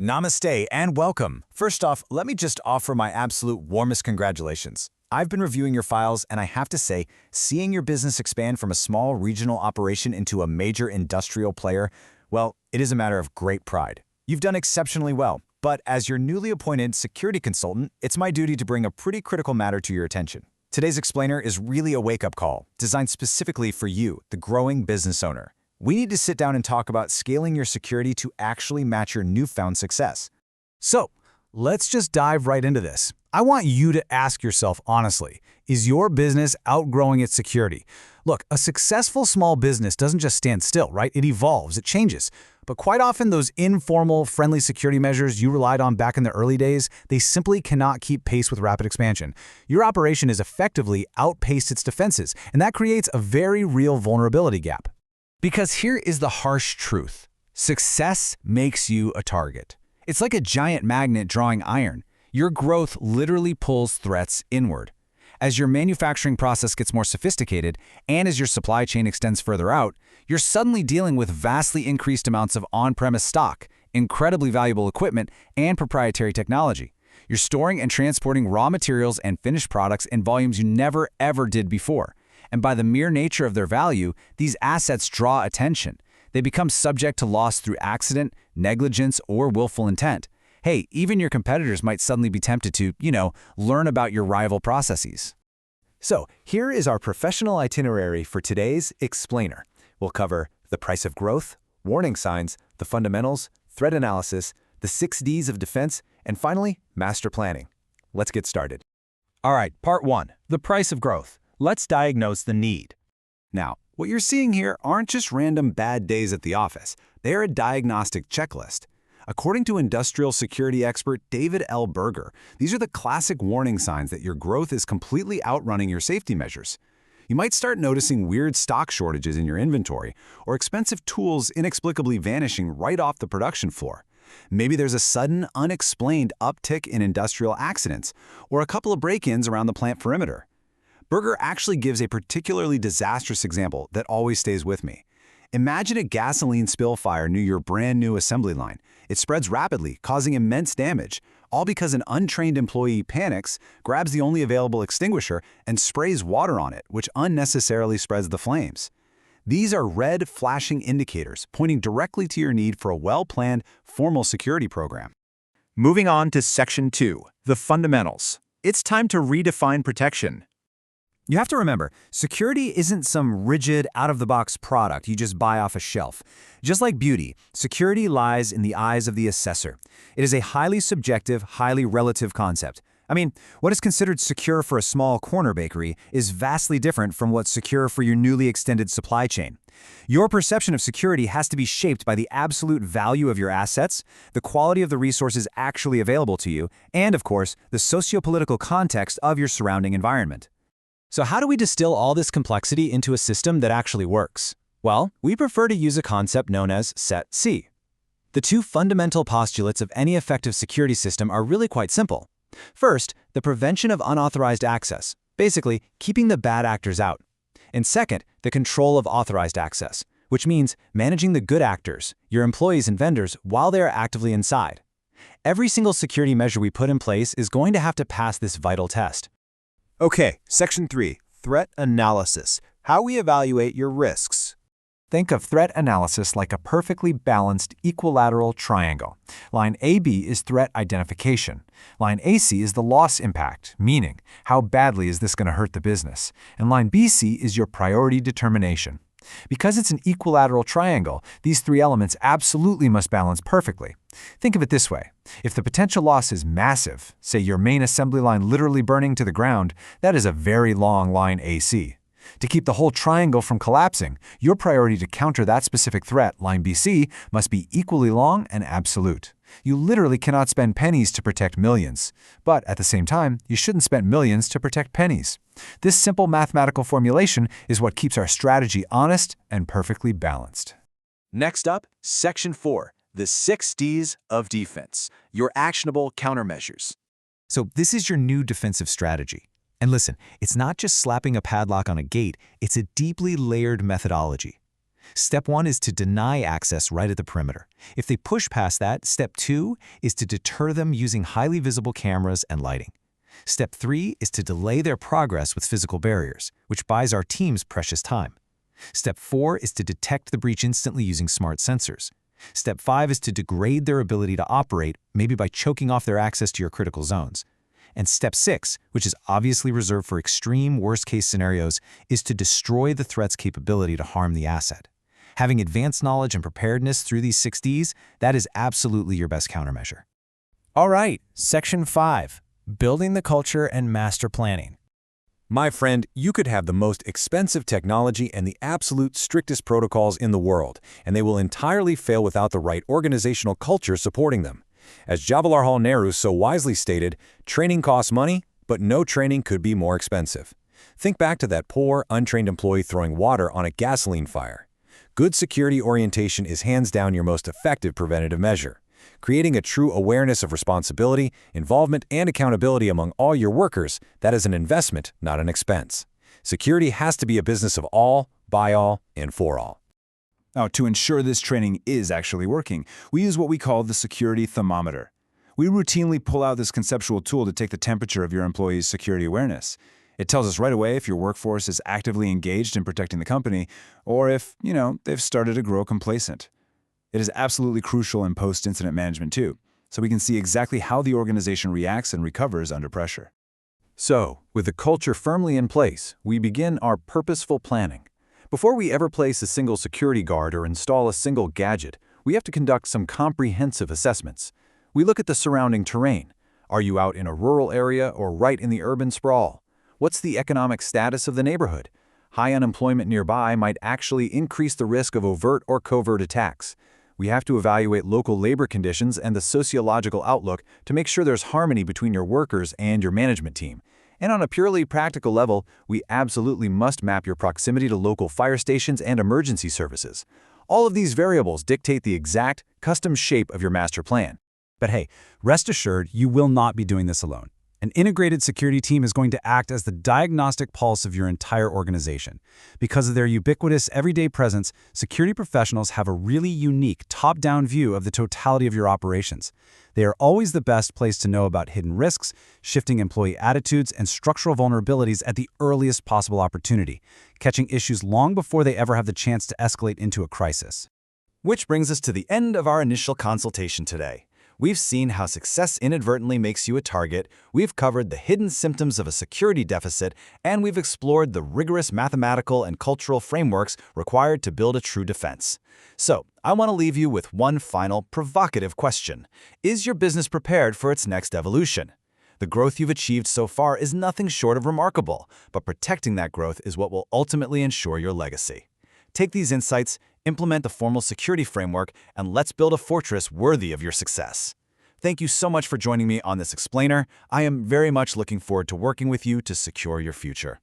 Namaste and welcome. First off, let me just offer my absolute warmest congratulations. I've been reviewing your files, and I have to say, seeing your business expand from a small regional operation into a major industrial player, well, it is a matter of great pride. You've done exceptionally well, but as your newly appointed security consultant, it's my duty to bring a pretty critical matter to your attention. Today's explainer is really a wake-up call, designed specifically for you, the growing business owner. We need to sit down and talk about scaling your security to actually match your newfound success. So, let's just dive right into this. I want you to ask yourself honestly, is your business outgrowing its security? Look, a successful small business doesn't just stand still, right? It evolves, it changes. But quite often those informal, friendly security measures you relied on back in the early days, they simply cannot keep pace with rapid expansion. Your operation has effectively outpaced its defenses, and that creates a very real vulnerability gap. Because here is the harsh truth. Success makes you a target. It's like a giant magnet drawing iron. Your growth literally pulls threats inward. As your manufacturing process gets more sophisticated, and as your supply chain extends further out, you're suddenly dealing with vastly increased amounts of on-premise stock, incredibly valuable equipment, and proprietary technology. You're storing and transporting raw materials and finished products in volumes you never ever did before. And by the mere nature of their value, these assets draw attention. They become subject to loss through accident, negligence, or willful intent. Hey, even your competitors might suddenly be tempted to, learn about your rival processes. So, here is our professional itinerary for today's explainer. We'll cover the price of growth, warning signs, the fundamentals, threat analysis, the 6 Ds of defense, and finally, master planning. Let's get started. All right, part 1, the price of growth. Let's diagnose the need. Now, what you're seeing here aren't just random bad days at the office. They're a diagnostic checklist. According to industrial security expert David L. Berger, these are the classic warning signs that your growth is completely outrunning your safety measures. You might start noticing weird stock shortages in your inventory or expensive tools inexplicably vanishing right off the production floor. Maybe there's a sudden, unexplained uptick in industrial accidents or a couple of break-ins around the plant perimeter. Berger actually gives a particularly disastrous example that always stays with me. Imagine a gasoline spill fire near your brand new assembly line. It spreads rapidly, causing immense damage, all because an untrained employee panics, grabs the only available extinguisher, and sprays water on it, which unnecessarily spreads the flames. These are red flashing indicators pointing directly to your need for a well-planned, formal security program. Moving on to Section 2, the fundamentals. It's time to redefine protection. You have to remember, security isn't some rigid, out-of-the-box product you just buy off a shelf. Just like beauty, security lies in the eyes of the assessor. It is a highly subjective, highly relative concept. I mean, what is considered secure for a small corner bakery is vastly different from what's secure for your newly extended supply chain. Your perception of security has to be shaped by the absolute value of your assets, the quality of the resources actually available to you, and, of course, the socio-political context of your surrounding environment. So how do we distill all this complexity into a system that actually works? Well, we prefer to use a concept known as SET-C. The 2 fundamental postulates of any effective security system are really quite simple. First, the prevention of unauthorized access, basically keeping the bad actors out. And second, the control of authorized access, which means managing the good actors, your employees and vendors, while they are actively inside. Every single security measure we put in place is going to have to pass this vital test. Okay, Section 3, threat analysis. How we evaluate your risks. Think of threat analysis like a perfectly balanced equilateral triangle. Line AB is threat identification. Line AC is the loss impact, meaning how badly is this going to hurt the business. And line BC is your priority determination. Because it's an equilateral triangle, these 3 elements absolutely must balance perfectly. Think of it this way. If the potential loss is massive, say your main assembly line literally burning to the ground, that is a very long line AC. To keep the whole triangle from collapsing, your priority to counter that specific threat, line BC, must be equally long and absolute. You literally cannot spend pennies to protect millions. But at the same time, you shouldn't spend millions to protect pennies. This simple mathematical formulation is what keeps our strategy honest and perfectly balanced. Next up, Section 4, the 6 Ds of defense, your actionable countermeasures. So this is your new defensive strategy. And listen, it's not just slapping a padlock on a gate, it's a deeply layered methodology. Step 1 is to deny access right at the perimeter. If they push past that, Step 2 is to deter them using highly visible cameras and lighting. Step 3 is to delay their progress with physical barriers, which buys our teams precious time. Step 4 is to detect the breach instantly using smart sensors. Step 5 is to degrade their ability to operate, maybe by choking off their access to your critical zones. And Step 6, which is obviously reserved for extreme worst-case scenarios, is to destroy the threat's capability to harm the asset. Having advanced knowledge and preparedness through these 6 Ds, that is absolutely your best countermeasure. All right, Section 5, Building the Culture and Master Planning. My friend, you could have the most expensive technology and the absolute strictest protocols in the world, and they will entirely fail without the right organizational culture supporting them. As Jawaharlal Nehru so wisely stated, training costs money, but no training could be more expensive. Think back to that poor, untrained employee throwing water on a gasoline fire. Good security orientation is hands down your most effective preventative measure. Creating a true awareness of responsibility, involvement, and accountability among all your workers, that is an investment, not an expense. Security has to be a business of all, by all, and for all. Now, to ensure this training is actually working, we use what we call the security thermometer. We routinely pull out this conceptual tool to take the temperature of your employees' security awareness. It tells us right away if your workforce is actively engaged in protecting the company, or if, they've started to grow complacent. It is absolutely crucial in post-incident management too, so we can see exactly how the organization reacts and recovers under pressure. So, with the culture firmly in place, we begin our purposeful planning. Before we ever place a single security guard or install a single gadget, we have to conduct some comprehensive assessments. We look at the surrounding terrain. Are you out in a rural area or right in the urban sprawl? What's the economic status of the neighborhood? High unemployment nearby might actually increase the risk of overt or covert attacks. We have to evaluate local labor conditions and the sociological outlook to make sure there's harmony between your workers and your management team. And on a purely practical level, we absolutely must map your proximity to local fire stations and emergency services. All of these variables dictate the exact, custom shape of your master plan. But hey, rest assured, you will not be doing this alone. An integrated security team is going to act as the diagnostic pulse of your entire organization. Because of their ubiquitous everyday presence, security professionals have a really unique top-down view of the totality of your operations. They are always the best place to know about hidden risks, shifting employee attitudes, and structural vulnerabilities at the earliest possible opportunity, catching issues long before they ever have the chance to escalate into a crisis. Which brings us to the end of our initial consultation today. We've seen how success inadvertently makes you a target, we've covered the hidden symptoms of a security deficit, and we've explored the rigorous mathematical and cultural frameworks required to build a true defense. So, I want to leave you with one final provocative question. Is your business prepared for its next evolution? The growth you've achieved so far is nothing short of remarkable, but protecting that growth is what will ultimately ensure your legacy. Take these insights, implement the formal security framework, and let's build a fortress worthy of your success. Thank you so much for joining me on this explainer. I am very much looking forward to working with you to secure your future.